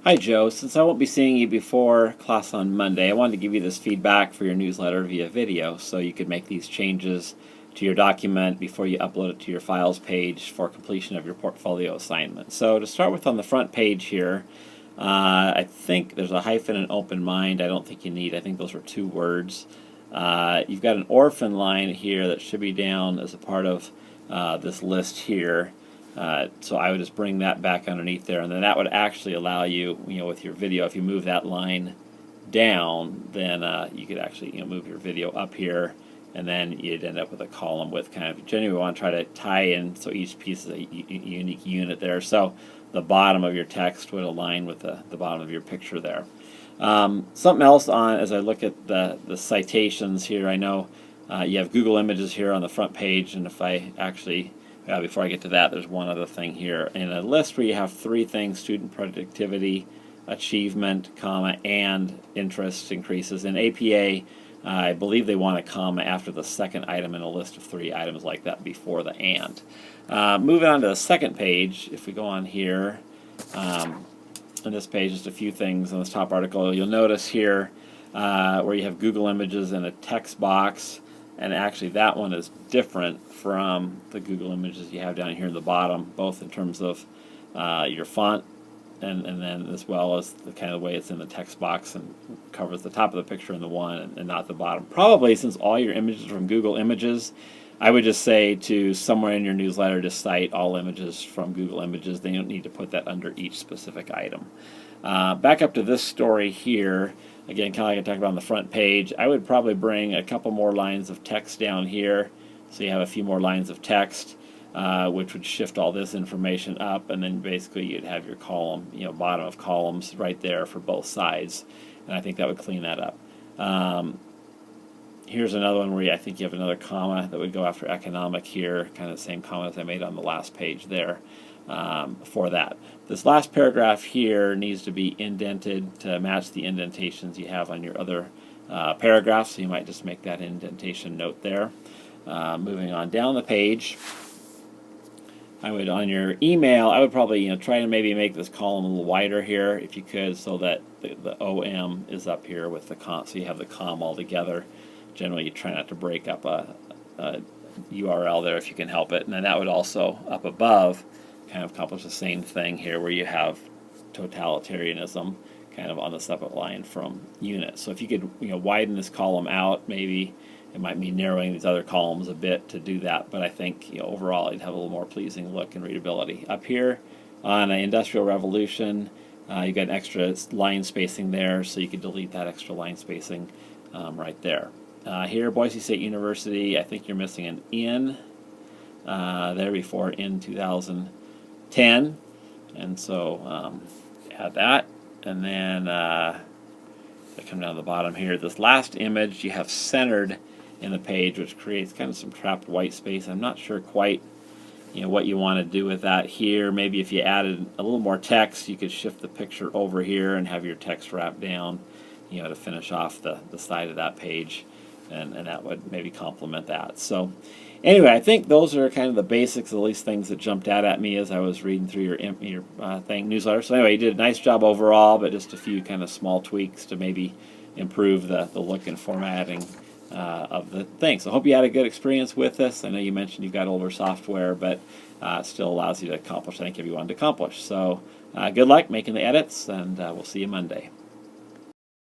Hi Joe, since I won't be seeing you before class on Monday, I wanted to give you this feedback for your newsletter via video so you could make these changes to your document before you upload it to your files page for completion of your portfolio assignment. So to start with, on the front page here, I think there's a hyphen and open mind. I don't think you need. I think those are two words. You've got an orphan line here that should be down as a part of this list here. So I would just bring that back underneath there, and then that would actually allow you, with your video, if you move that line down, then you could actually, move your video up here, and then you'd end up with a column with kind of, generally we want to try to tie in so each piece is a unique unit there. So the bottom of your text would align with the bottom of your picture there. Something else on, as I look at the citations here, I know you have Google Images here on the front page, and if I actually before I get to that, there's one other thing here. In a list where you have three things: student productivity, achievement, comma, and interest increases. In APA, I believe they want a comma after the second item in a list of three items like that before the and. Moving on to the second page, if we go on here, on this page, just a few things on this top article. You'll notice here where you have Google Images in a text box. And actually that one is different from the Google Images you have down here in the bottom, both in terms of your font and then as well as the kind of way it's in the text box and covers the top of the picture in the one and not the bottom. Probably, since all your images are from Google Images, I would just say to somewhere in your newsletter to cite all images from Google Images. They don't need to put that under each specific item. Back up to this story here. Again, kind of like I talked about on the front page, I would probably bring a couple more lines of text down here, so you have a few more lines of text, which would shift all this information up, and then basically you'd have your column, bottom of columns right there for both sides, and I think that would clean that up. Here's another one where I think you have another comma that would go after economic here, kind of the same comma as I made on the last page there. For that. This last paragraph here needs to be indented to match the indentations you have on your other paragraphs, so you might just make that indentation note there. Moving on down the page, I would, on your email, I would probably try to maybe make this column a little wider here if you could, so that the OM is up here with the com, so you have the com all together. Generally, you try not to break up a URL there if you can help it, and then that would also up above kind of accomplish the same thing here, where you have totalitarianism kind of on the separate line from unit. So if you could widen this column out, maybe it might mean narrowing these other columns a bit to do that, but I think overall you'd have a little more pleasing look and readability. Up here on an Industrial Revolution, you got an extra line spacing there, so you could delete that extra line spacing right there. Here, Boise State University, I think you're missing an in there before in 2010, and so add that, and then I come down to the bottom here. This last image you have centered in the page, which creates kind of some trapped white space. I'm not sure quite what you want to do with that here. Maybe if you added a little more text, you could shift the picture over here and have your text wrap down to finish off the side of that page, and that would maybe complement that. So anyway, I think those are kind of the basics, at least things that jumped out at me as I was reading through your newsletter. So anyway, you did a nice job overall, but just a few kind of small tweaks to maybe improve the look and formatting of the thing. So I hope you had a good experience with this. I know you mentioned you've got older software, but it still allows you to accomplish, I think, if you wanted to accomplish. So good luck making the edits, and we'll see you Monday.